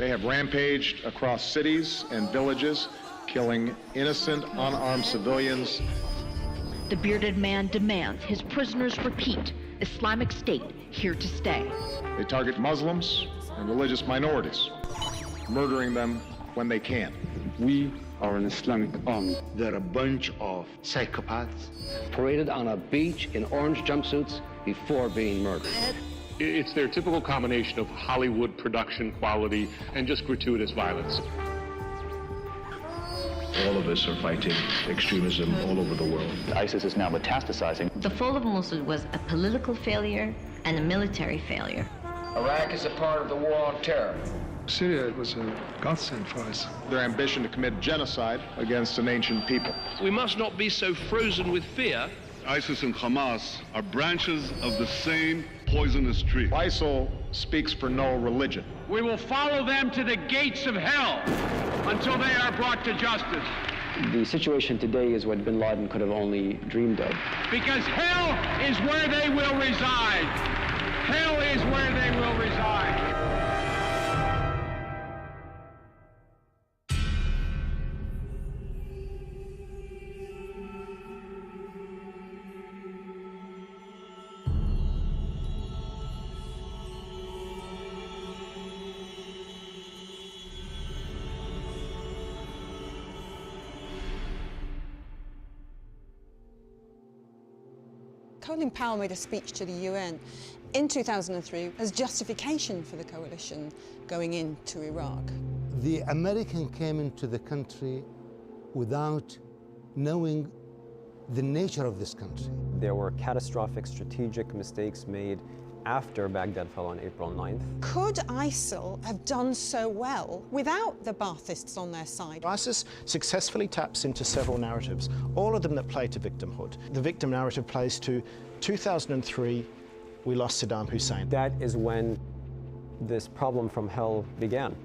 They have rampaged across cities and villages, killing innocent, unarmed civilians. The bearded man demands his prisoners repeat, Islamic State here to stay. They target Muslims and religious minorities, murdering them when they can. We are an Islamic army. They're a bunch of psychopaths. Paraded on a beach in orange jumpsuits before being murdered. It's their typical combination of Hollywood production quality and just gratuitous violence. All of us are fighting extremism all over the world. ISIS is now metastasizing. The fall of Mosul was a political failure and a military failure. Iraq is a part of the war on terror. Syria was a godsend for us. Their ambition to commit genocide against an ancient people. We must not be so frozen with fear. ISIS and Hamas are branches of the same poisonous tree. ISIL speaks for no religion. We will follow them to the gates of hell until they are brought to justice. The situation today is what bin Laden could have only dreamed of. Because hell is where they will reside. Hell is where they will reside. Colin Powell made a speech to the UN in 2003 as justification for the coalition going into Iraq. The American came into the country without knowing the nature of this country. There were catastrophic strategic mistakes made after Baghdad fell on April 9th. Could ISIL have done so well without the Baathists on their side? ISIS successfully taps into several narratives, all of them that play to victimhood. The victim narrative plays to 2003, we lost Saddam Hussein. That is when this problem from hell began.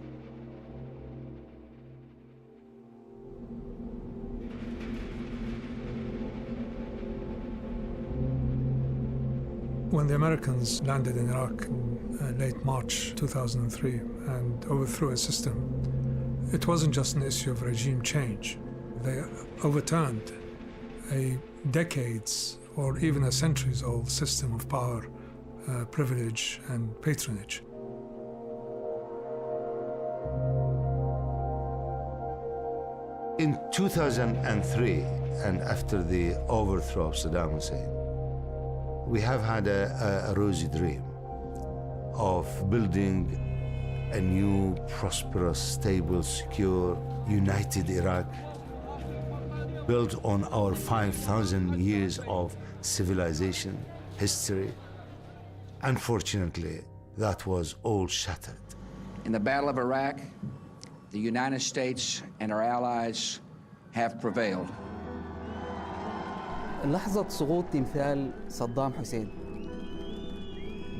When the Americans landed in Iraq in late March 2003 and overthrew a system, it wasn't just an issue of regime change. They overturned a decades or even a centuries-old system of power, privilege, and patronage. In 2003, and after the overthrow of Saddam Hussein, we have had a rosy dream of building a new, prosperous, stable, secure, united Iraq, built on our 5,000 years of civilization, history. Unfortunately, that was all shattered. In the Battle of Iraq, the United States and our allies have prevailed. لحظة سقوط تمثال صدام حسين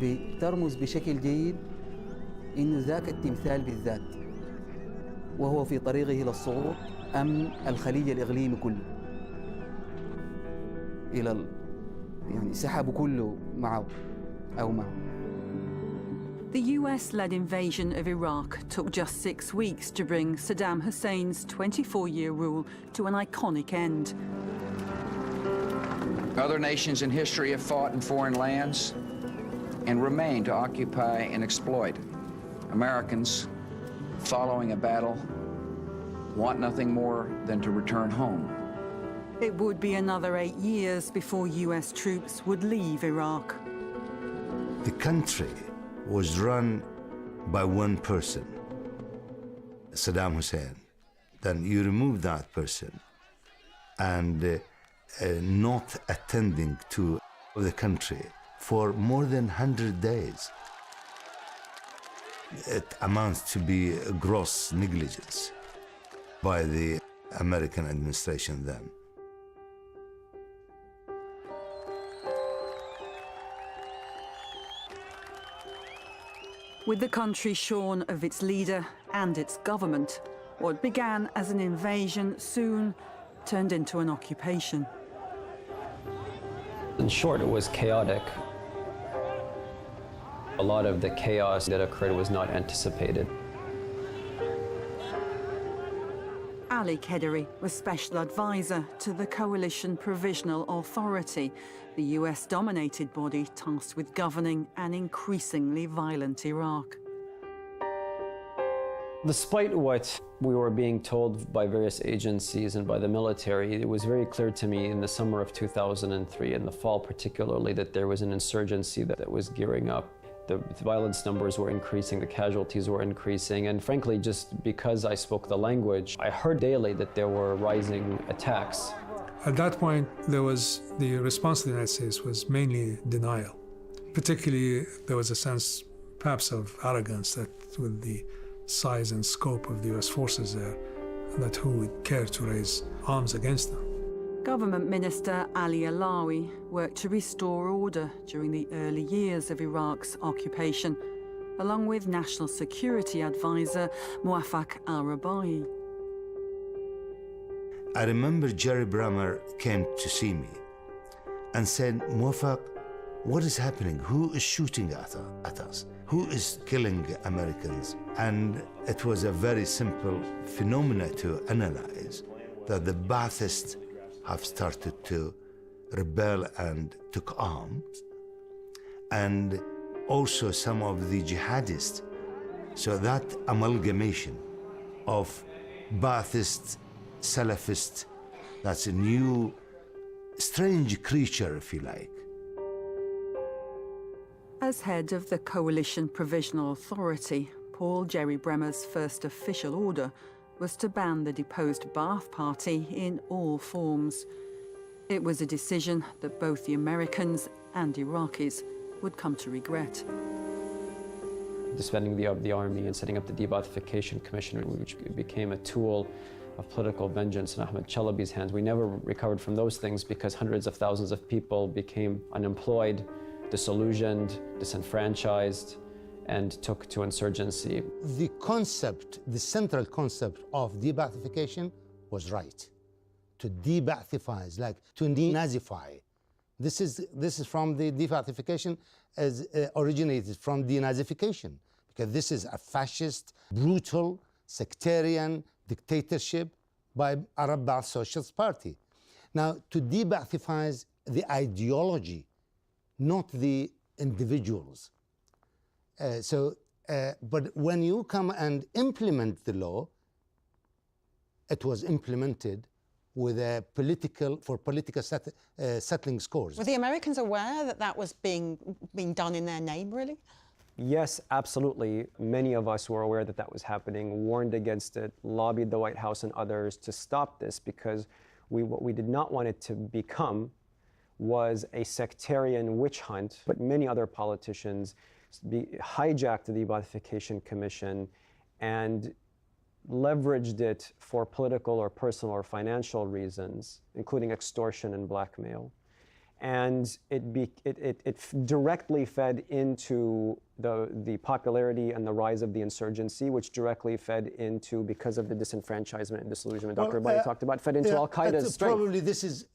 بترمز بشكل جيد إن ذاك التمثال بالذات وهو في طريقه للسقوط أمن الخليج الإقليمي كله إلى يعني سحبه كله معه أو معه. The US-led invasion of Iraq took just 6 weeks to bring Saddam Hussein's 24-year rule to an iconic end. Other nations in history have fought in foreign lands and remain to occupy and exploit. Americans, following a battle, want nothing more than to return home. It would be another 8 years before US troops would leave Iraq. The country was run by one person, Saddam Hussein. Then you remove that person and not attending to the country for more than 100 days. It amounts to be a gross negligence by the American administration then. With the country shorn of its leader and its government, what began as an invasion soon turned into an occupation. In short, it was chaotic. A lot of the chaos that occurred was not anticipated. Ali Kederi was special advisor to the Coalition Provisional Authority, the US-dominated body tasked with governing an increasingly violent Iraq. Despite what we were being told by various agencies and by the military, it was very clear to me in the summer of 2003, in the fall particularly, that there was an insurgency that was gearing up. The violence numbers were increasing, the casualties were increasing, and frankly, just because I spoke the language, I heard daily that there were rising attacks. At that point, the response to the United States was mainly denial. Particularly, there was a sense, perhaps, of arrogance that with the size and scope of the US forces there, that who would care to raise arms against them. Government Minister Ali Allawi worked to restore order during the early years of Iraq's occupation, along with National Security Advisor Mowaffak al-Rubaie. I remember Jerry Bremer came to see me and said, Mowaffak, what is happening? Who is shooting at us? Who is killing Americans? And it was a very simple phenomena to analyze, that the Baathists have started to rebel and took arms, and also some of the jihadists. So that amalgamation of Baathist, Salafist, that's a new, strange creature, if you like. As head of the Coalition Provisional Authority, Paul Jerry Bremer's first official order was to ban the deposed Ba'ath Party in all forms. It was a decision that both the Americans and Iraqis would come to regret. Disbanding the army and setting up the De-Baathification Commission, which became a tool of political vengeance in Ahmed Chalabi's hands. We never recovered from those things because hundreds of thousands of people became unemployed, disillusioned, disenfranchised, and took to insurgency. The concept, the central concept of de-Baathification was right. To de-Baathify, like to denazify. This is from the de-Baathification as originated from denazification, because this is a fascist, brutal, sectarian dictatorship by Arab Ba'ath Socialist Party. Now, to de-Baathify the ideology, not the individuals. But when you come and implement the law, it was implemented with a political settling scores. Were the Americans aware that that was being done in their name, really? Yes, absolutely. Many of us were aware that that was happening, warned against it, lobbied the White House and others to stop this, because what we did not want it to become was a sectarian witch hunt. But many other politicians hijacked the De-Baathification Commission and leveraged it for political or personal or financial reasons, including extortion and blackmail. And it directly fed into the popularity and the rise of the insurgency, which directly fed into, because of the disenfranchisement and disillusionment Dr. Rubaie talked about, fed into Al-Qaeda's strength. Probably this is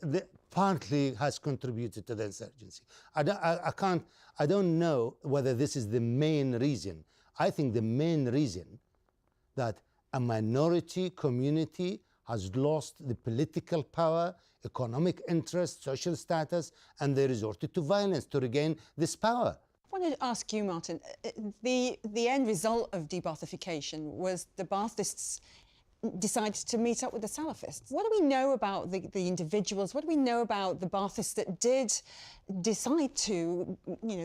partly has contributed to the insurgency. I don't know whether this is the main reason. I think the main reason that a minority community has lost the political power, economic interest, social status, and they resorted to violence to regain this power. I wanted to ask you, Martin, the end result of de-Baathification was the Baathists decided to meet up with the Salafists. What do we know about the individuals? What do we know about the Baathists that did decide to,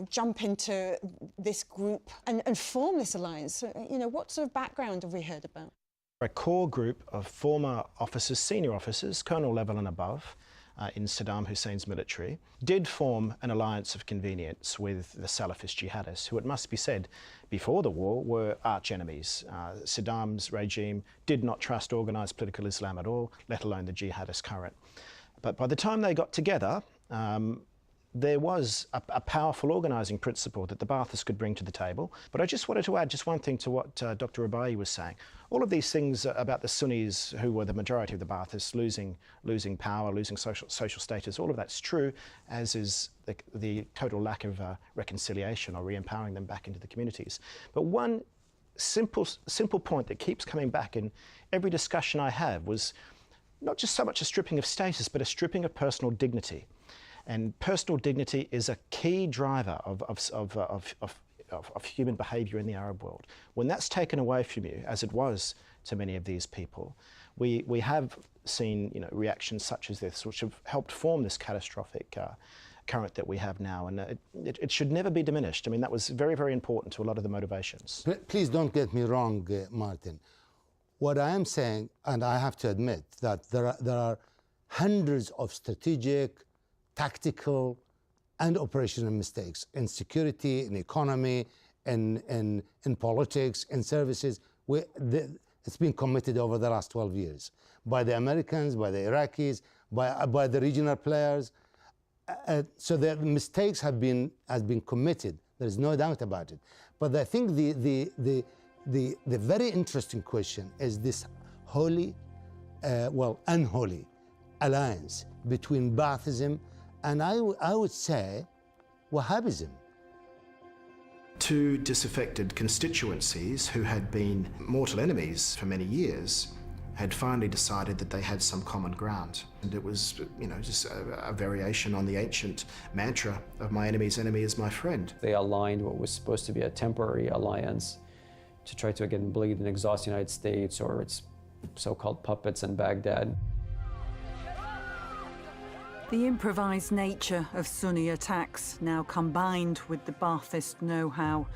jump into this group and form this alliance? What sort of background have we heard about? A core group of former officers, senior officers, colonel level and above, in Saddam Hussein's military, did form an alliance of convenience with the Salafist jihadists, who, it must be said, before the war were arch enemies. Saddam's regime did not trust organised political Islam at all, let alone the jihadist current. But by the time they got together, there was a powerful organising principle that the Baathists could bring to the table. But I just wanted to add just one thing to what Dr. Rubaie was saying. All of these things about the Sunnis, who were the majority of the Baathists, losing power, losing social status, all of that's true, as is the total lack of reconciliation or re-empowering them back into the communities. But one simple point that keeps coming back in every discussion I have was not just so much a stripping of status, but a stripping of personal dignity. And personal dignity is a key driver of human behaviour in the Arab world. When that's taken away from you, as it was to many of these people, we have seen reactions such as this, which have helped form this catastrophic current that we have now, and it should never be diminished. I mean, that was very, very important to a lot of the motivations. Please don't get me wrong, Martin. What I am saying, and I have to admit, that there are hundreds of strategic, tactical, and operational mistakes in security, in economy, in politics, in services. It's been committed over the last 12 years by the Americans, by the Iraqis, by the regional players. So the mistakes have been committed. There's no doubt about it. But I think the very interesting question is this holy, unholy alliance between Baathism and I would say Wahhabism. Two disaffected constituencies who had been mortal enemies for many years had finally decided that they had some common ground. And it was, just a variation on the ancient mantra of my enemy's enemy is my friend. They aligned what was supposed to be a temporary alliance to try to, again, bleed and exhaust the United States or its so-called puppets in Baghdad. The improvised nature of Sunni attacks now combined with the Baathist know-how,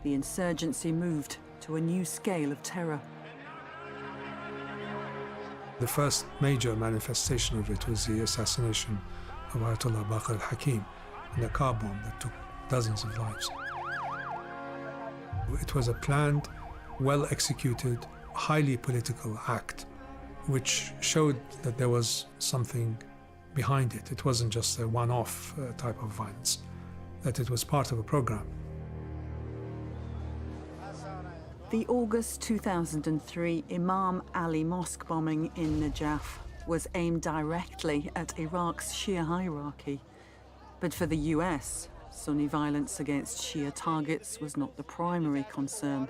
the insurgency moved to a new scale of terror. The first major manifestation of it was the assassination of Ayatollah Baqir al-Hakim and the car bomb that took dozens of lives. It was a planned, well-executed, highly political act which showed that there was something behind it. It wasn't just a one-off type of violence, that it was part of a program. The August 2003 Imam Ali Mosque bombing in Najaf was aimed directly at Iraq's Shia hierarchy. But for the US, Sunni violence against Shia targets was not the primary concern.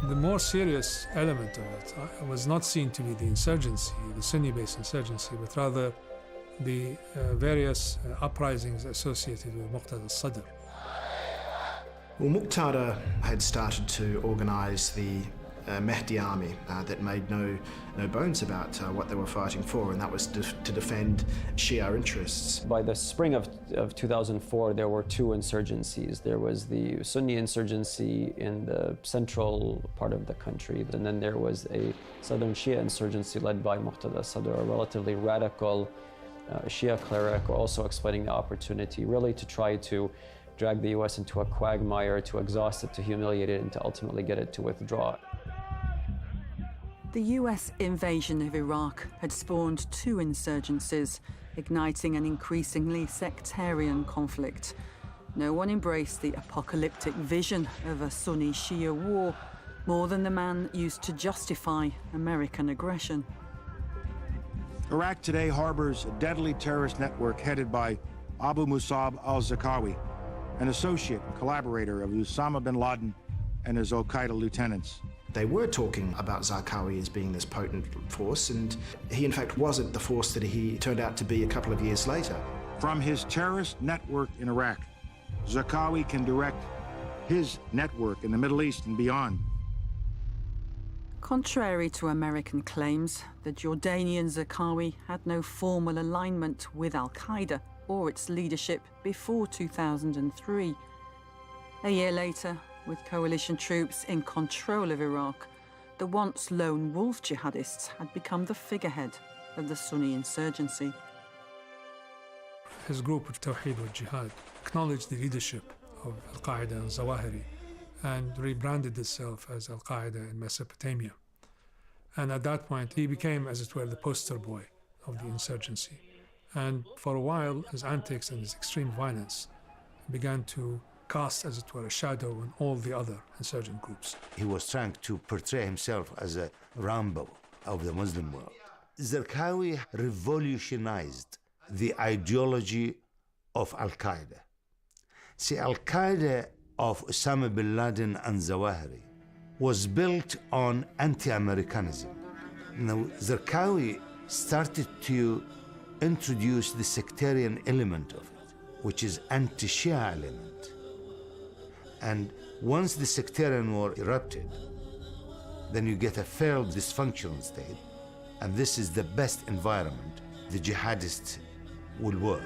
The more serious element of it was not seen to be the insurgency, the Sunni-based insurgency, but rather the various uprisings associated with Muqtada al-Sadr. Well, Muqtada had started to organise the Mahdi army that made no bones about what they were fighting for, and that was to defend Shia interests. By the spring of 2004, there were two insurgencies. There was the Sunni insurgency in the central part of the country, and then there was a southern Shia insurgency led by Muqtada Sadr, a relatively radical Shia cleric, also exploiting the opportunity really to try to drag the US into a quagmire, to exhaust it, to humiliate it, and to ultimately get it to withdraw. The US invasion of Iraq had spawned two insurgencies, igniting an increasingly sectarian conflict. No one embraced the apocalyptic vision of a Sunni-Shia war more than the man used to justify American aggression. Iraq today harbors a deadly terrorist network headed by Abu Musab al-Zarqawi, an associate and collaborator of Osama bin Laden and his al-Qaeda lieutenants. They were talking about Zarqawi as being this potent force, and he in fact wasn't the force that he turned out to be a couple of years later. From his terrorist network in Iraq, Zarqawi can direct his network in the Middle East and beyond. Contrary to American claims, the Jordanian Zarqawi had no formal alignment with al-Qaeda or its leadership before 2003. A year later, with coalition troops in control of Iraq, the once lone wolf jihadists had become the figurehead of the Sunni insurgency. His group of Tawheed al-Jihad acknowledged the leadership of al-Qaeda and Zawahiri and rebranded itself as al-Qaeda in Mesopotamia. And at that point, he became, as it were, the poster boy of the insurgency. And for a while, his antics and his extreme violence began to cast, as it were, a shadow on all the other insurgent groups. He was trying to portray himself as a Rambo of the Muslim world. Zarqawi revolutionized the ideology of al-Qaeda. See, al-Qaeda of Osama bin Laden and Zawahiri was built on anti-Americanism. Now, Zarqawi started to introduce the sectarian element of it, which is anti-Shia element. And once the sectarian war erupted, then you get a failed dysfunctional state, and this is the best environment the jihadists will work.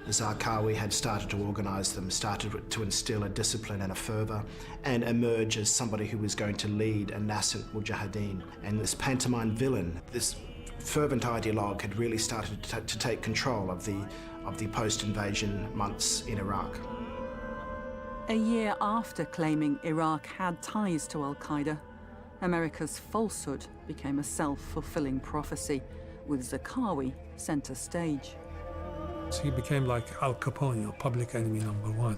Zarqawi had started to organise them, started to instill a discipline and a fervour, and emerge as somebody who was going to lead a nascent mujahideen. And this pantomime villain, this fervent ideologue, had really started to take control of the post-invasion months in Iraq. A year after claiming Iraq had ties to al-Qaeda, America's falsehood became a self-fulfilling prophecy, with Zarqawi centre stage. So he became like Al Capone, or public enemy number one.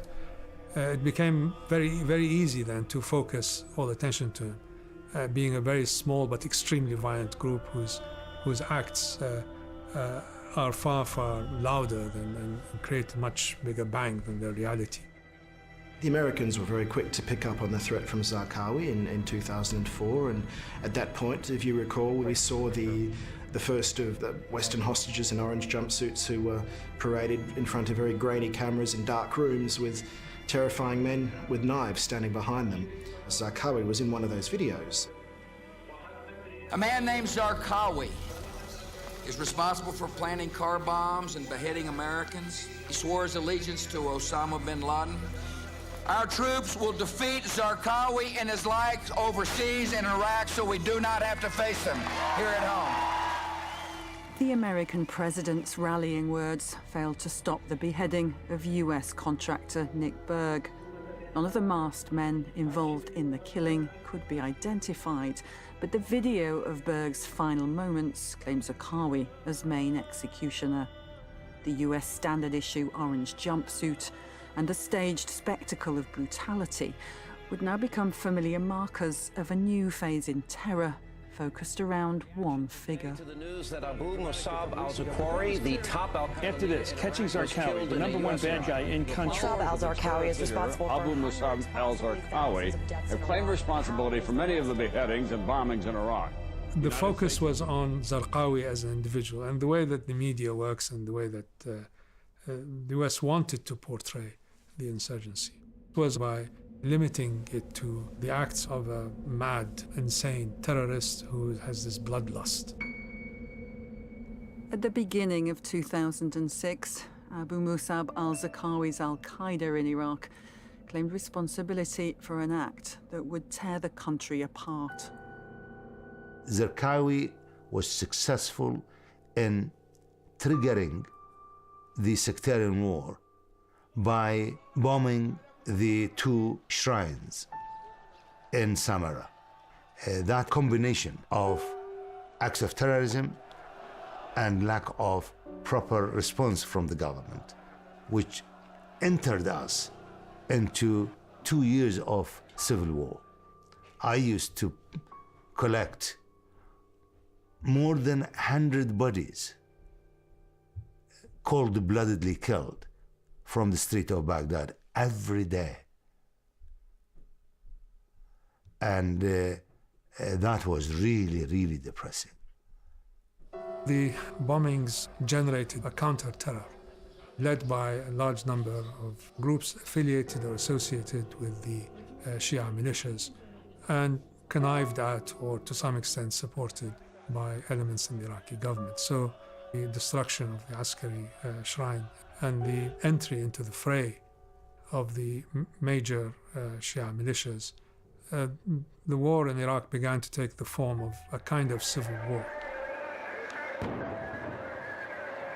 It became very easy then to focus all attention to him, being a very small but extremely violent group whose acts are far louder and create a much bigger bang than their reality. The Americans were very quick to pick up on the threat from Zarqawi in 2004, and at that point, if you recall, we saw the first of the Western hostages in orange jumpsuits who were paraded in front of very grainy cameras in dark rooms with terrifying men with knives standing behind them. Zarqawi was in one of those videos. A man named Zarqawi is responsible for planting car bombs and beheading Americans. He swore his allegiance to Osama bin Laden. Our troops will defeat Zarqawi and his likes overseas in Iraq, so we do not have to face them here at home. The American president's rallying words failed to stop the beheading of US contractor Nick Berg. None of the masked men involved in the killing could be identified, but the video of Berg's final moments claims Zarqawi as main executioner. The US standard issue orange jumpsuit and a staged spectacle of brutality would now become familiar markers of a new phase in terror focused around one figure. To the news that Abu Musab al-Zakwari, the top After this, catching Zarqawi, the number one bad guy in country. Musab al-Zarqawi is responsible for... Abu Musab al-Zarqawi have claimed responsibility for many of the beheadings and bombings in Iraq. The focus was on Zarqawi as an individual, and the way that the media works and the way that the US wanted to portray the insurgency was by limiting it to the acts of a mad, insane terrorist who has this bloodlust. At the beginning of 2006, Abu Musab al-Zarqawi's al-Qaeda in Iraq claimed responsibility for an act that would tear the country apart. Zarqawi was successful in triggering the sectarian war by bombing the two shrines in Samarra. That combination of acts of terrorism and lack of proper response from the government, which entered us into 2 years of civil war. I used to collect more than 100 bodies cold-bloodedly killed from the street of Baghdad every day. And that was really depressing. The bombings generated a counter-terror led by a large number of groups affiliated or associated with the Shia militias and connived at, or to some extent supported by elements in the Iraqi government. So the destruction of the Askari shrine and the entry into the fray of the major Shia militias, the war in Iraq began to take the form of a kind of civil war.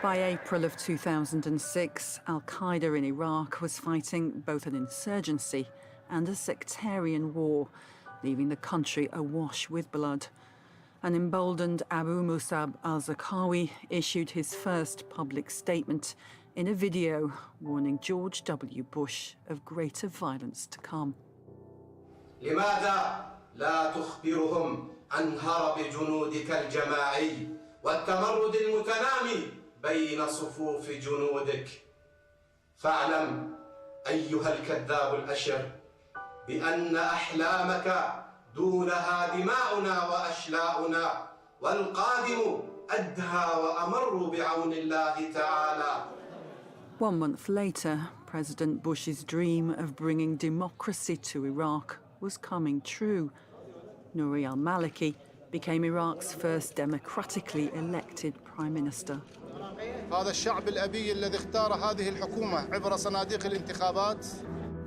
By April of 2006, al-Qaeda in Iraq was fighting both an insurgency and a sectarian war, leaving the country awash with blood. An emboldened Abu Musab al-Zarqawi issued his first public statement in a video warning George W. Bush of greater violence to come. لماذا لا تخبرهم عن هرب جنودك الجماعي والتمرد المتنامي بين صفوف جنودك؟ فاعلم أيها الكذاب الأشر بأن أحلامك دونها دماؤنا وأشلاؤنا والقادم أدهى وأمر بعون الله تعالى. 1 month later, President Bush's dream of bringing democracy to Iraq was coming true. Nouri al-Maliki became Iraq's first democratically elected prime minister. هذا الشعب الأبي الذي اختار هذه الحكومة عبر صناديق الانتخابات.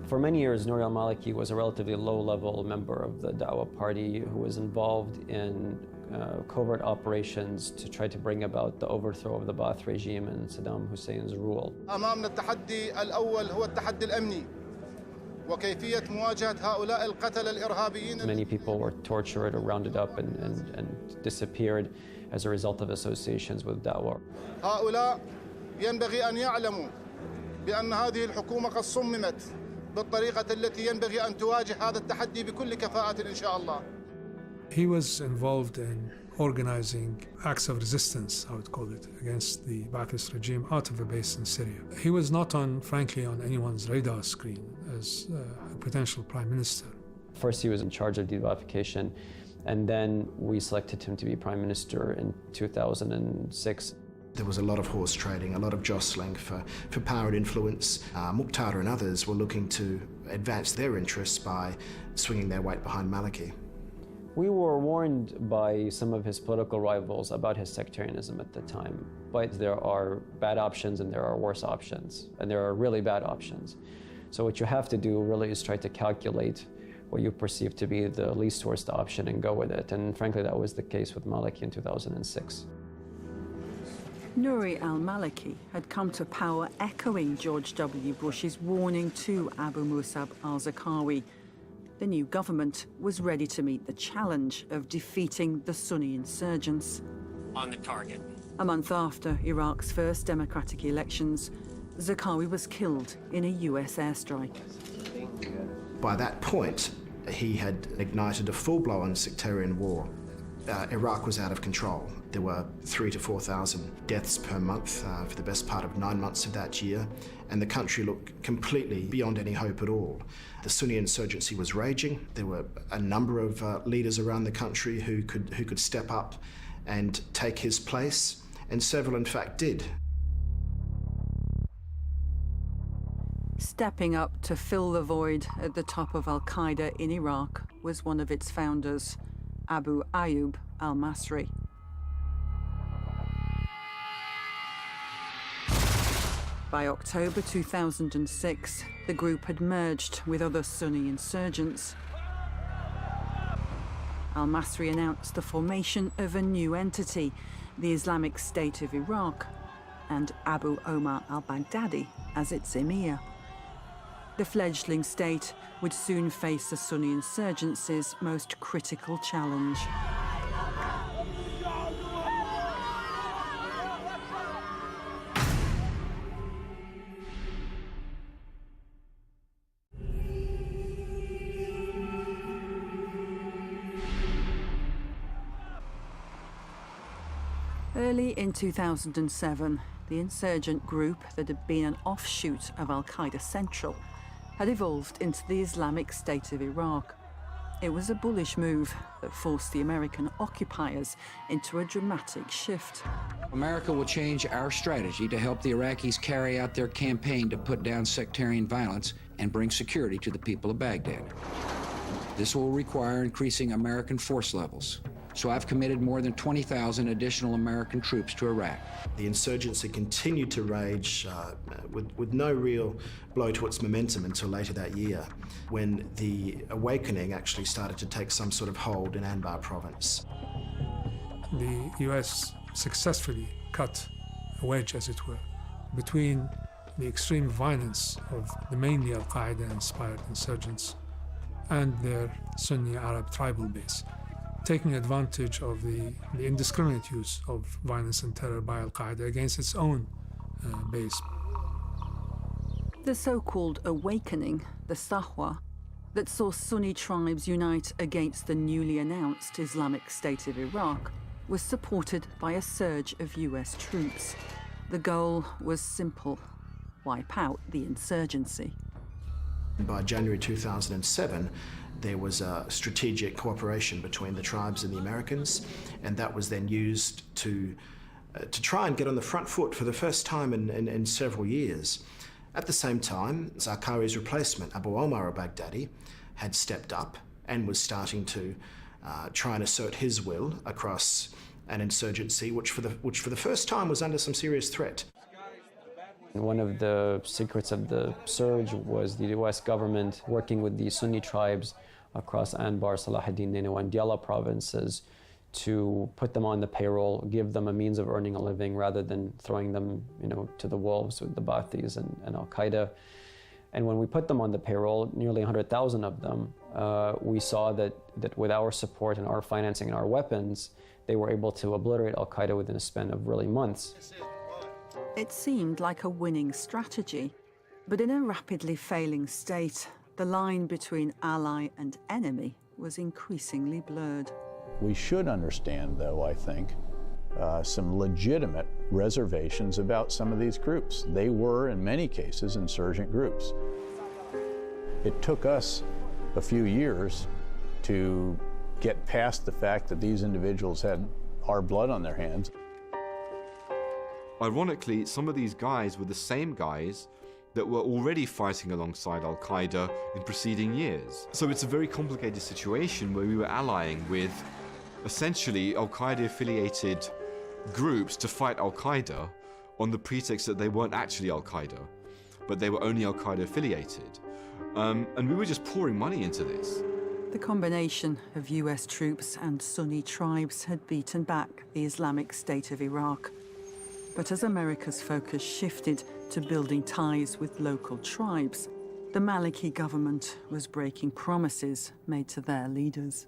For many years, Nouri al-Maliki was a relatively low-level member of the Dawah party who was involved in covert operations to try to bring about the overthrow of the Ba'ath regime and Saddam Hussein's rule. أمامنا التحدي الأول هو التحدي الأمني وكيفية مواجهة هؤلاء القتلة الإرهابيين. Many people were tortured or rounded up and disappeared as a result of associations with Dawah. هؤلاء ينبغي أن يعلموا بأن هذه الحكومة قد صممت بالطريقة التي ينبغي أن تواجه هذا التحدي بكل كفاءة إن شاء الله. He was involved in organizing acts of resistance, I would call it, against the Ba'athist regime out of a base in Syria. He was not frankly, on anyone's radar screen as a potential prime minister. First, he was in charge of de-Ba'athification, and then we selected him to be prime minister in 2006. There was a lot of horse trading, a lot of jostling for power and influence. Muqtada and others were looking to advance their interests by swinging their weight behind Maliki. We were warned by some of his political rivals about his sectarianism at the time, but there are bad options and there are worse options, and there are really bad options. So what you have to do really is try to calculate what you perceive to be the least worst option and go with it. And frankly, that was the case with Maliki in 2006. Nouri al-Maliki had come to power echoing George W. Bush's warning to Abu Musab al-Zarqawi. The new government was ready to meet the challenge of defeating the Sunni insurgents. On the target. A month after Iraq's first democratic elections, Zarqawi was killed in a US airstrike. By that point, he had ignited a full-blown sectarian war. Iraq was out of control. There were 3,000 to 4,000 deaths per month for the best part of 9 months of that year, and the country looked completely beyond any hope at all. The Sunni insurgency was raging. There were a number of leaders around the country who could step up and take his place, and several in fact did. Stepping up to fill the void at the top of al-Qaeda in Iraq was one of its founders, Abu Ayyub al-Masri. By October 2006, the group had merged with other Sunni insurgents. Al-Masri announced the formation of a new entity, the Islamic State of Iraq, and Abu Omar al-Baghdadi as its emir. The fledgling state would soon face the Sunni insurgency's most critical challenge. Early in 2007, the insurgent group that had been an offshoot of al-Qaeda Central had evolved into the Islamic State of Iraq. It was a bullish move that forced the American occupiers into a dramatic shift. America will change our strategy to help the Iraqis carry out their campaign to put down sectarian violence and bring security to the people of Baghdad. This will require increasing American force levels. So I've committed more than 20,000 additional American troops to Iraq. The insurgency continued to rage with no real blow to its momentum until later that year, when the awakening actually started to take some sort of hold in Anbar province. The US successfully cut a wedge, as it were, between the extreme violence of the mainly al-Qaeda-inspired insurgents and their Sunni Arab tribal base, taking advantage of the indiscriminate use of violence and terror by al-Qaeda against its own base. The so-called awakening, the Sahwa, that saw Sunni tribes unite against the newly announced Islamic State of Iraq, was supported by a surge of US troops. The goal was simple: wipe out the insurgency. By January 2007, there was a strategic cooperation between the tribes and the Americans, and that was then used to try and get on the front foot for the first time in several years. At the same time, Zarqawi's replacement, Abu Omar al-Baghdadi, had stepped up and was starting to try and assert his will across an insurgency which for the first time was under some serious threat. One of the secrets of the surge was the US government working with the Sunni tribes across Anbar, Salahuddin, Nineveh, and Diyala provinces to put them on the payroll, give them a means of earning a living rather than throwing them, to the wolves with the Ba'athis and Al-Qaeda. And when we put them on the payroll, nearly 100,000 of them, we saw that with our support and our financing and our weapons, they were able to obliterate Al-Qaeda within a span of really months. It seemed like a winning strategy, but in a rapidly failing state, the line between ally and enemy was increasingly blurred. We should understand, though, I think, some legitimate reservations about some of these groups. They were, in many cases, insurgent groups. It took us a few years to get past the fact that these individuals had our blood on their hands. Ironically, some of these guys were the same guys that were already fighting alongside Al-Qaeda in preceding years. So it's a very complicated situation where we were allying with essentially Al-Qaeda affiliated groups to fight Al-Qaeda on the pretext that they weren't actually Al-Qaeda, but they were only Al-Qaeda affiliated. And we were just pouring money into this. The combination of US troops and Sunni tribes had beaten back the Islamic State of Iraq. But as America's focus shifted to building ties with local tribes, the Maliki government was breaking promises made to their leaders.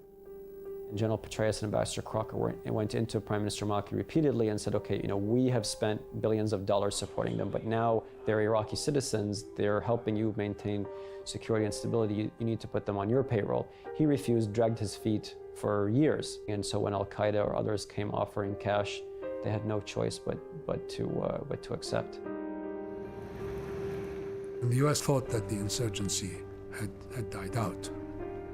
General Petraeus and Ambassador Crocker went into Prime Minister Maliki repeatedly and said, okay, we have spent billions of dollars supporting them, but now they're Iraqi citizens, they're helping you maintain security and stability, you need to put them on your payroll. He refused, dragged his feet for years. And so when Al-Qaeda or others came offering cash, they had no choice but to accept. The US thought that the insurgency had died out,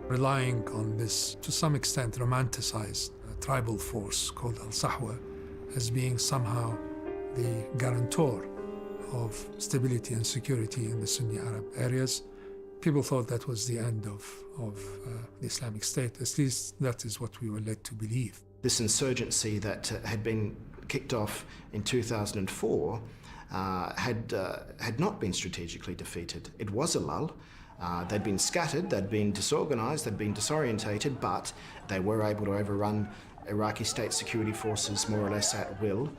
relying on this, to some extent, romanticized tribal force called al-Sahwa as being somehow the guarantor of stability and security in the Sunni Arab areas. People thought that was the end of the Islamic State. At least that is what we were led to believe. This insurgency that had been kicked off in 2004 had not been strategically defeated. It was a lull. They'd been scattered, they'd been disorganized, they'd been disorientated, but they were able to overrun Iraqi state security forces more or less at will.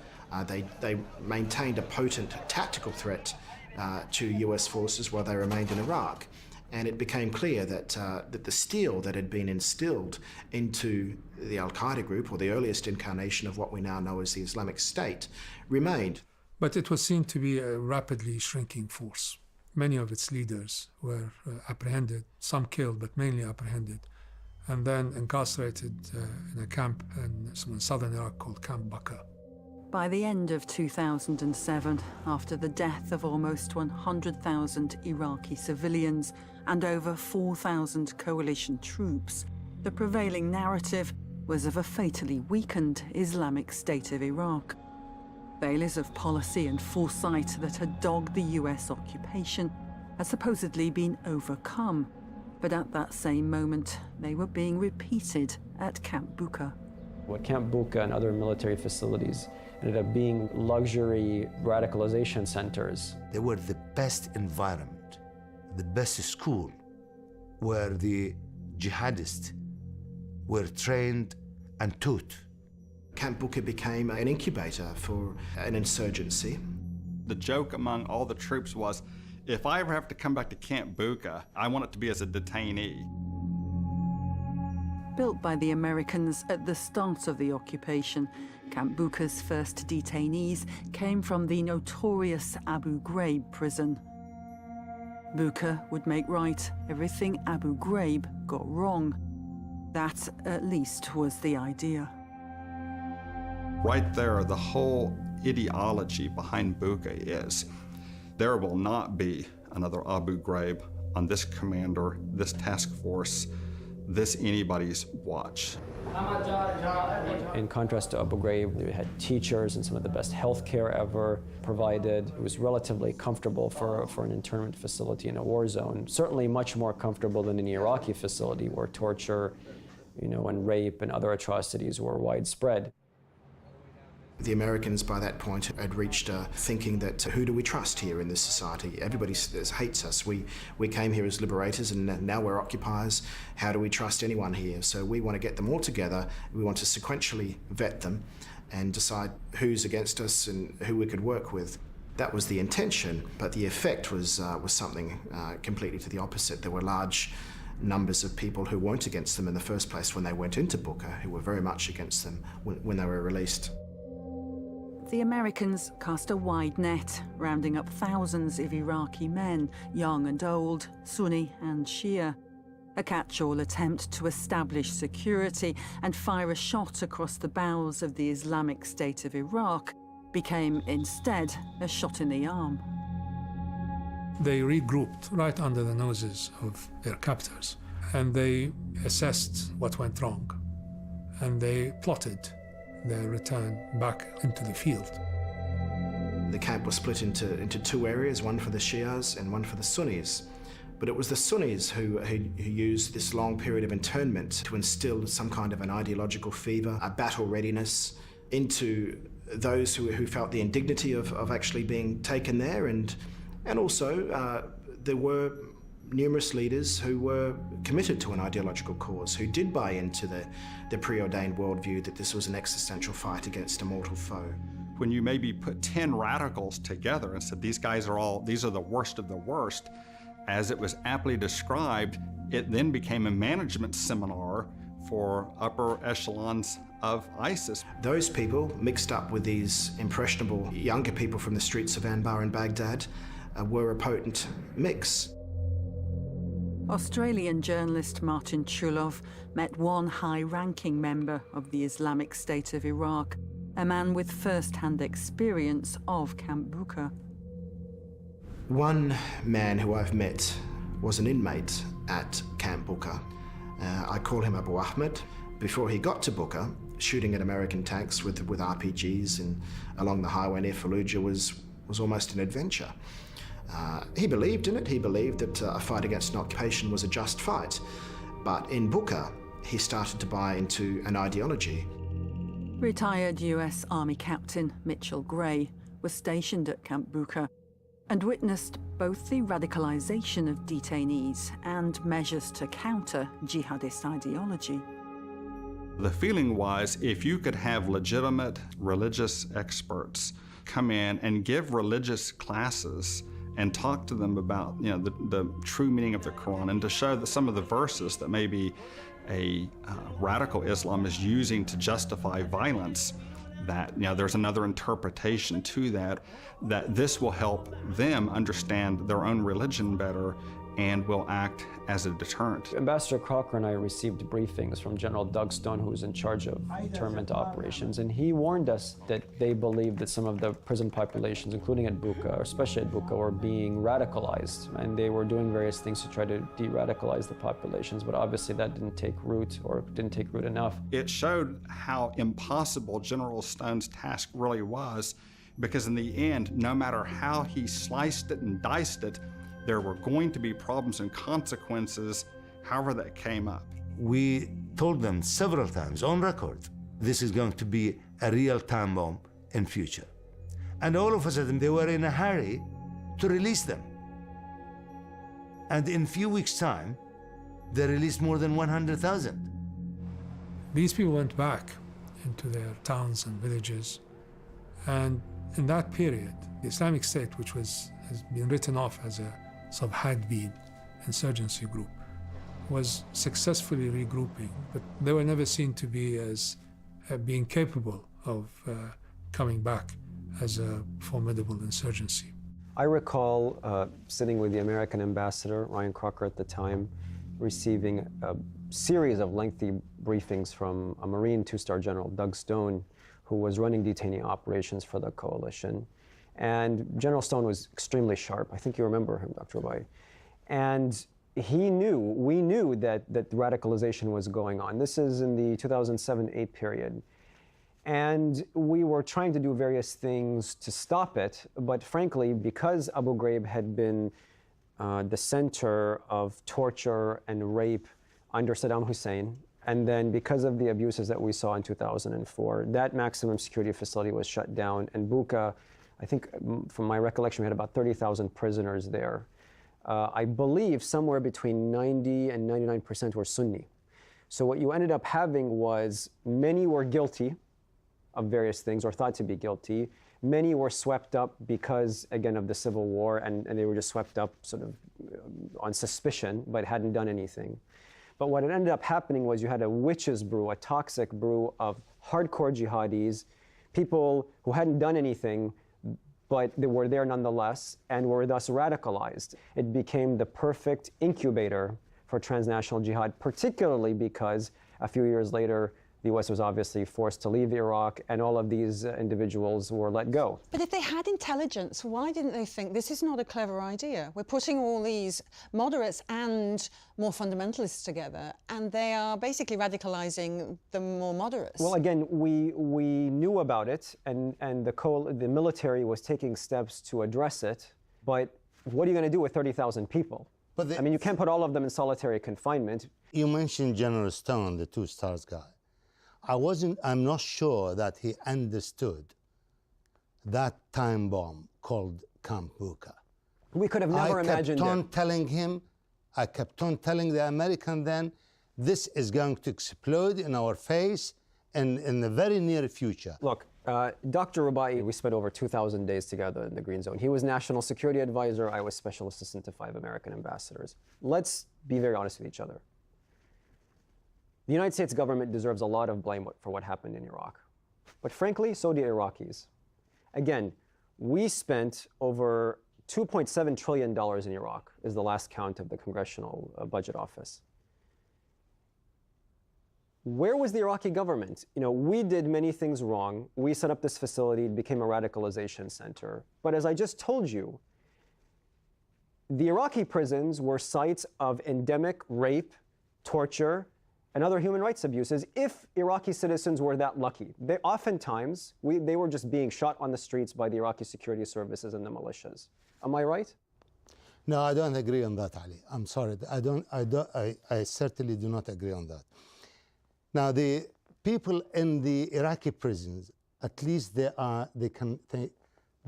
They maintained a potent tactical threat to US forces while they remained in Iraq. And it became clear that the steel that had been instilled into the Al-Qaeda group, or the earliest incarnation of what we now know as the Islamic State, remained. But it was seen to be a rapidly shrinking force. Many of its leaders were apprehended, some killed, but mainly apprehended, and then incarcerated in a camp in southern Iraq called Camp Baka. By the end of 2007, after the death of almost 100,000 Iraqi civilians and over 4,000 coalition troops, the prevailing narrative was of a fatally weakened Islamic State of Iraq. Failures of policy and foresight that had dogged the US occupation had supposedly been overcome, but at that same moment, they were being repeated at Camp Buka. What Camp Buka and other military facilities ended up being luxury radicalization centers. They were the best environment, the best school, where the jihadists were trained and taught. Camp Buka became an incubator for an insurgency. The joke among all the troops was, if I ever have to come back to Camp Buka, I want it to be as a detainee. Built by the Americans at the start of the occupation, Camp Buka's first detainees came from the notorious Abu Ghraib prison. Buka would make right everything Abu Ghraib got wrong. That, at least, was the idea. Right there, the whole ideology behind Buka is there will not be another Abu Ghraib on this commander, this task force, this anybody's watch. In contrast to Abu Ghraib, we had teachers and some of the best health care ever provided. It was relatively comfortable for an internment facility in a war zone, certainly much more comfortable than an Iraqi facility where torture, and rape and other atrocities were widespread. The Americans by that point had reached thinking that who do we trust here in this society? Everybody hates us. We came here as liberators and now we're occupiers. How do we trust anyone here? So we want to get them all together. We want to sequentially vet them and decide who's against us and who we could work with. That was the intention, but the effect was something completely to the opposite. There were large numbers of people who weren't against them in the first place when they went into Bucca, who were very much against them when they were released. The Americans cast a wide net, rounding up thousands of Iraqi men, young and old, Sunni and Shia. A catch-all attempt to establish security and fire a shot across the bowels of the Islamic State of Iraq became instead a shot in the arm. They regrouped right under the noses of their captors, and they assessed what went wrong, and they plotted their return back into the field. The camp was split into two areas, one for the Shias and one for the Sunnis. But it was the Sunnis who used this long period of internment to instill some kind of an ideological fever, a battle readiness into those who felt the indignity of actually being taken there. And also there were numerous leaders who were committed to an ideological cause, who did buy into the preordained worldview that this was an existential fight against a mortal foe. When you maybe put 10 radicals together and said these are the worst of the worst, as it was aptly described, it then became a management seminar for upper echelons of ISIS. Those people mixed up with these impressionable younger people from the streets of Anbar and Baghdad were a potent mix. Australian journalist Martin Chulov met one high-ranking member of the Islamic State of Iraq, a man with first-hand experience of Camp Bucca. One man who I've met was an inmate at Camp Bucca. I call him Abu Ahmed. Before he got to Bucca, shooting at American tanks with RPGs and along the highway near Fallujah was almost an adventure. He believed in it. He believed that a fight against an occupation was a just fight. But in Bucca, he started to buy into an ideology. Retired US Army Captain Mitchell Gray was stationed at Camp Bucca and witnessed both the radicalization of detainees and measures to counter jihadist ideology. The feeling was if you could have legitimate religious experts come in and give religious classes and talk to them about the true meaning of the Quran and to show that some of the verses that maybe a radical Islam is using to justify violence, that there's another interpretation to that this will help them understand their own religion better and will act as a deterrent. Ambassador Crocker and I received briefings from General Doug Stone, who was in charge of internment operations, and he warned us that they believed that some of the prison populations, including at Bucca, or especially at Bucca, were being radicalized, and they were doing various things to try to de-radicalize the populations, but obviously that didn't take root, or didn't take root enough. It showed how impossible General Stone's task really was, because in the end, no matter how he sliced it and diced it, there were going to be problems and consequences, however that came up. We told them several times on record, this is going to be a real time bomb in future. And all of a sudden they were in a hurry to release them. And in a few weeks' time, they released more than 100,000. These people went back into their towns and villages, and in that period, the Islamic State, which has been written off as a sort of had-been insurgency group, was successfully regrouping, but they were never seen to be as being capable of coming back as a formidable insurgency. I recall sitting with the American ambassador, Ryan Crocker at the time, receiving a series of lengthy briefings from a Marine two-star general, Doug Stone, who was running detainee operations for the coalition. And General Stone was extremely sharp. I think you remember him, Dr. Rubaie. And we knew that radicalization was going on. This is in the 2007-8 period. And we were trying to do various things to stop it, but frankly, because Abu Ghraib had been the center of torture and rape under Saddam Hussein, and then because of the abuses that we saw in 2004, that maximum security facility was shut down, and Buka, I think from my recollection, we had about 30,000 prisoners there. I believe somewhere between 90 and 99% were Sunni. So what you ended up having was many were guilty of various things, or thought to be guilty. Many were swept up because, again, of the civil war, and they were just swept up sort of on suspicion, but hadn't done anything. But what ended up happening was you had a witch's brew, a toxic brew of hardcore jihadis, people who hadn't done anything, but they were there nonetheless, and were thus radicalized. It became the perfect incubator for transnational jihad, particularly because a few years later, the U.S. was obviously forced to leave Iraq, and all of these individuals were let go. But if they had intelligence, why didn't they think this is not a clever idea? We're putting all these moderates and more fundamentalists together, and they are basically radicalizing the more moderates. Well, again, we knew about it, and the military was taking steps to address it, but what are you going to do with 30,000 people? I mean, you can't put all of them in solitary confinement. You mentioned General Stone, the Two Stars guy. I'm not sure that he understood that time bomb called Camp Buka. We could have never imagined it. I kept on telling the American then, this is going to explode in our face in the very near future. Look, Dr. Rubaie, we spent over 2,000 days together in the Green Zone. He was National Security Advisor. I was Special Assistant to 5 American ambassadors. Let's be very honest with each other. The United States government deserves a lot of blame for what happened in Iraq. But frankly, so do Iraqis. Again, we spent over $2.7 trillion in Iraq, is the last count of the Congressional Budget Office. Where was the Iraqi government? You know, we did many things wrong. We set up this facility, it became a radicalization center. But as I just told you, the Iraqi prisons were sites of endemic rape, torture, and other human rights abuses, if Iraqi citizens were that lucky. Oftentimes, they were just being shot on the streets by the Iraqi security services and the militias. Am I right? No, I don't agree on that, Ali. I'm sorry. I certainly do not agree on that. Now, the people in the Iraqi prisons, at least their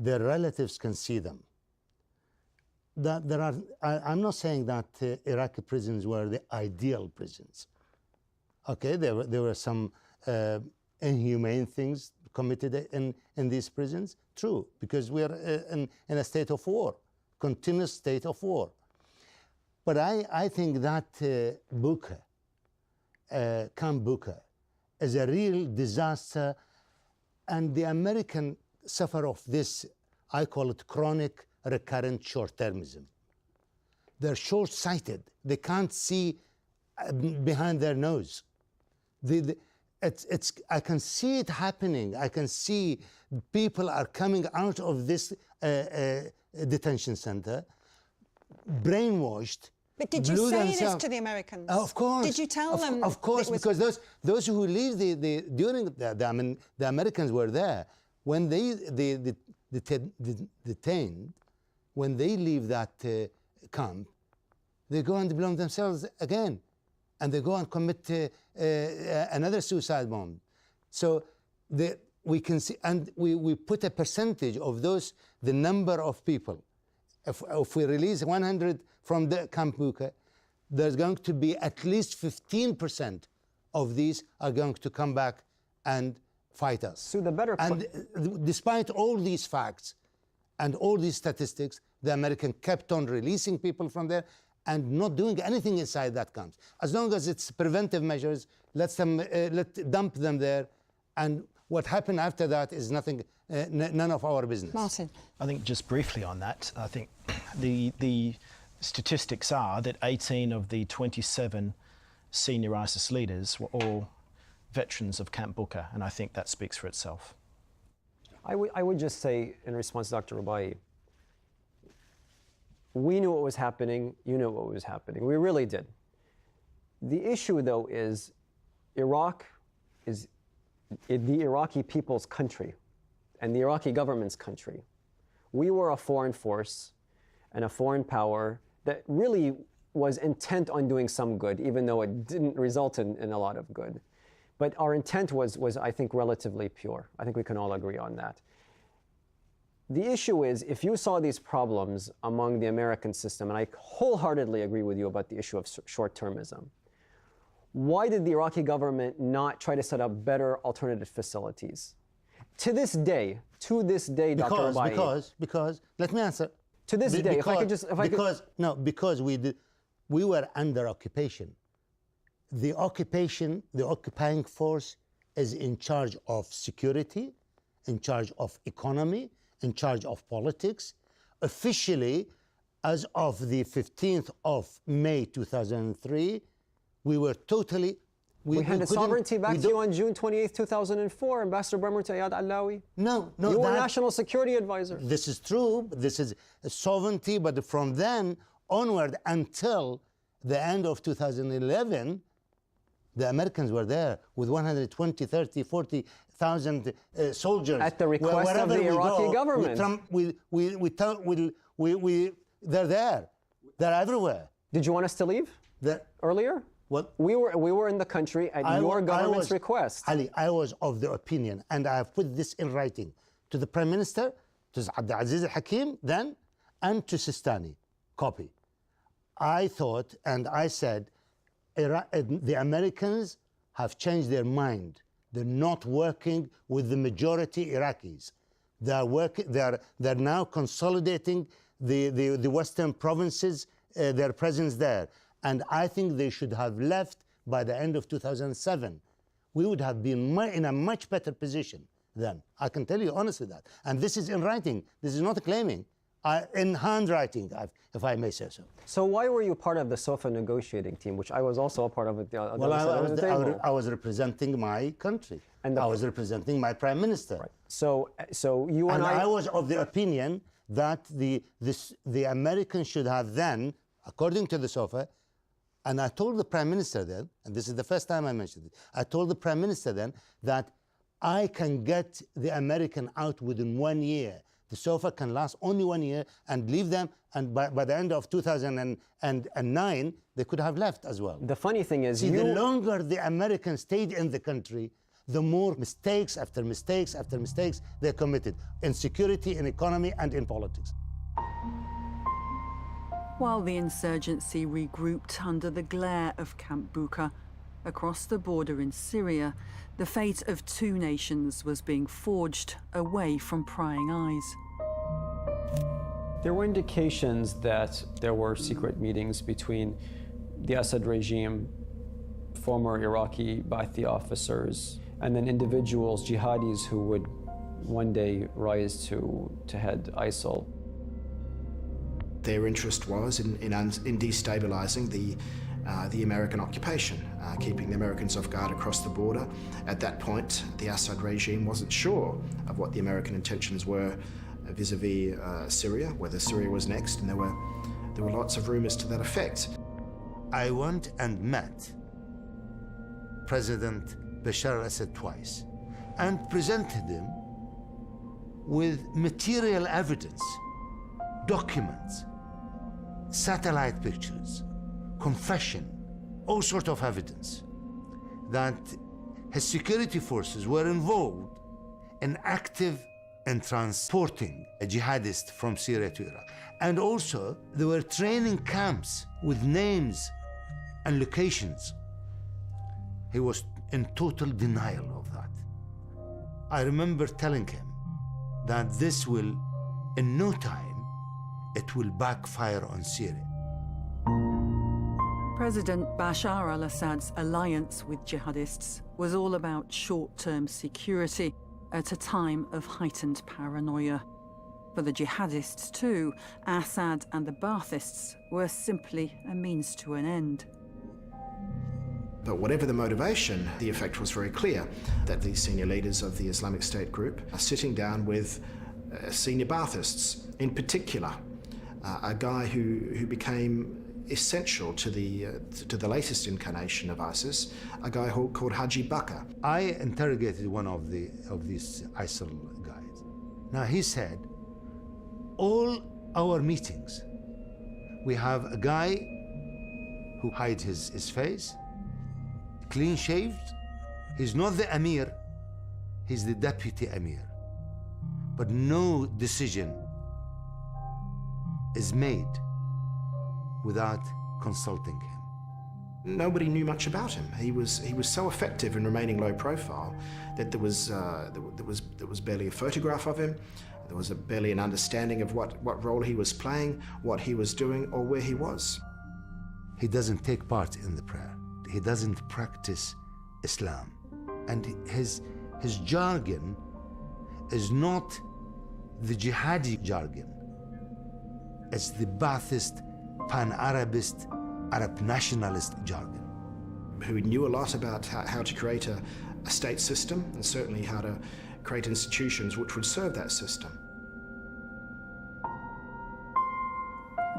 relatives can see them. I'm not saying that Iraqi prisons were the ideal prisons. Okay, there were some inhumane things committed in these prisons. True, because we are in a state of war, continuous state of war. But I think that Buka, Camp Buka, is a real disaster, and the Americans suffer of this, I call it chronic recurrent short-termism. They're short-sighted. They can't see behind their nose. I can see it happening. I can see people are coming out of this detention center, brainwashed. But did you say this to the Americans? Of course. Did you tell them? Of course, because those who leave during the Americans were there when they detained. When they leave that camp, they go and blame themselves again. And they go and commit another suicide bomb. So we can see, and we put a percentage of those, the number of people. If we release 100 from the Camp Buka, there's going to be at least 15% of these are going to come back and fight us. So the better. And despite all these facts and all these statistics, the American kept on releasing people from there and not doing anything inside that camp. As long as it's preventive measures, let's dump them there, and what happened after that is nothing, none of our business. Martin. I think just briefly on that, I think the statistics are that 18 of the 27 senior ISIS leaders were all veterans of Camp Buka, and I think that speaks for itself. I would just say, in response to Dr. Rubaie, We knew what was happening, you knew what was happening. We really did. The issue, though, is Iraq is the Iraqi people's country and the Iraqi government's country. We were a foreign force and a foreign power that really was intent on doing some good, even though it didn't result in a lot of good. But our intent was, I think, relatively pure. I think we can all agree on that. The issue is, if you saw these problems among the American system, and I wholeheartedly agree with you about the issue of short-termism, why did the Iraqi government not try to set up better alternative facilities? To this day, Dr. Rubaie. Because, let me answer. To this day, because we were under occupation. The occupying force is in charge of security, in charge of economy, in charge of politics. Officially, as of the 15th of May 2003, we were totally... We handed sovereignty back to you on June 28, 2004, Ambassador Bremer to Ayad Allawi. No. You were National Security Advisor. This is true. This is sovereignty, but from then onward until the end of 2011, the Americans were there with 120, 30, 40,000 soldiers. At the request of the Iraqi government. They're there. They're everywhere. Did you want us to leave earlier? What? We were in the country at your government's request. Ali, I was of the opinion, and I have put this in writing to the Prime Minister, to Abdulaziz al-Hakim then, and to Sistani, copy. I thought, and I said, the Americans have changed their mind. They're not working with the majority Iraqis. They're now consolidating the Western provinces, their presence there. And I think they should have left by the end of 2007. We would have been in a much better position then. I can tell you honestly that. And this is in writing. This is not claiming. In handwriting, if I may say so. So why were you part of the SOFA negotiating team, which I was also a part of at the I was representing my country. And I was representing my Prime Minister. Right. So you and I was of the opinion that the Americans should have then, according to the SOFA, and I told the Prime Minister then, and this is the first time I mentioned it, I told the Prime Minister then that I can get the American out within 1 year. The SOFA can last only 1 year and leave them, and by the end of 2009, they could have left as well. The funny thing is, the longer the Americans stayed in the country, the more mistakes after mistakes after mistakes they committed in security, in economy, and in politics. While the insurgency regrouped under the glare of Camp Bucca, across the border in Syria, the fate of two nations was being forged away from prying eyes. There were indications that there were secret meetings between the Assad regime, former Iraqi Ba'athi officers, and then individuals, jihadis, who would one day rise to head ISIL. Their interest was in destabilizing the American occupation, keeping the Americans off guard across the border. At that point, the Assad regime wasn't sure of what the American intentions were vis-a-vis Syria, whether Syria was next, and there were lots of rumors to that effect. I went and met President Bashar al-Assad twice and presented him with material evidence, documents, satellite pictures, confession, all sorts of evidence that his security forces were involved in active and transporting a jihadist from Syria to Iraq. And also, there were training camps with names and locations. He was in total denial of that. I remember telling him that this will, in no time, it will backfire on Syria. President Bashar al-Assad's alliance with jihadists was all about short-term security at a time of heightened paranoia. For the jihadists too, Assad and the Baathists were simply a means to an end. But whatever the motivation, the effect was very clear that the senior leaders of the Islamic State group are sitting down with senior Baathists, in particular a guy who became essential to the latest incarnation of ISIS, a guy called Haji Bakr. I interrogated one of these ISIL guys. Now he said, all our meetings, we have a guy who hides his face, clean shaved. He's not the Amir, he's the deputy Amir. But no decision is made without consulting him. Nobody knew much about him. He was so effective in remaining low profile that there was barely a photograph of him. There was barely an understanding of what role he was playing, what he was doing, or where he was. He doesn't take part in the prayer. He doesn't practice Islam. And his jargon is not the jihadi jargon. It's the Ba'athist, pan-Arabist, Arab nationalist jargon. Who knew a lot about how to create a state system, and certainly how to create institutions which would serve that system.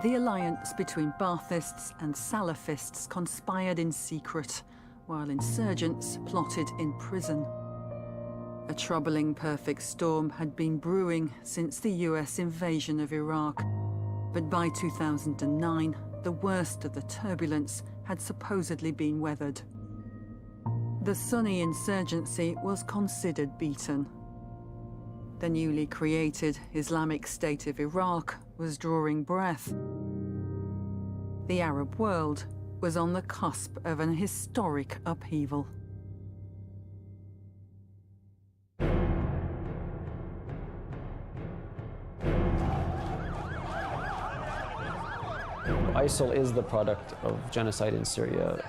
The alliance between Baathists and Salafists conspired in secret, while insurgents plotted in prison. A troubling perfect storm had been brewing since the US invasion of Iraq. But by 2009, the worst of the turbulence had supposedly been weathered. The Sunni insurgency was considered beaten. The newly created Islamic State of Iraq was drawing breath. The Arab world was on the cusp of an historic upheaval. ISIL is the product of genocide in Syria.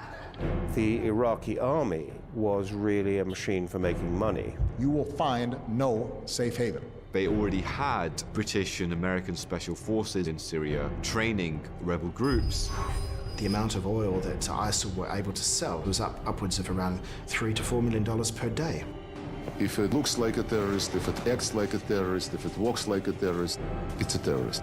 The Iraqi army was really a machine for making money. You will find no safe haven. They already had British and American special forces in Syria training rebel groups. The amount of oil that ISIL were able to sell was upwards of around $3 to $4 million per day. If it looks like a terrorist, if it acts like a terrorist, if it walks like a terrorist, it's a terrorist.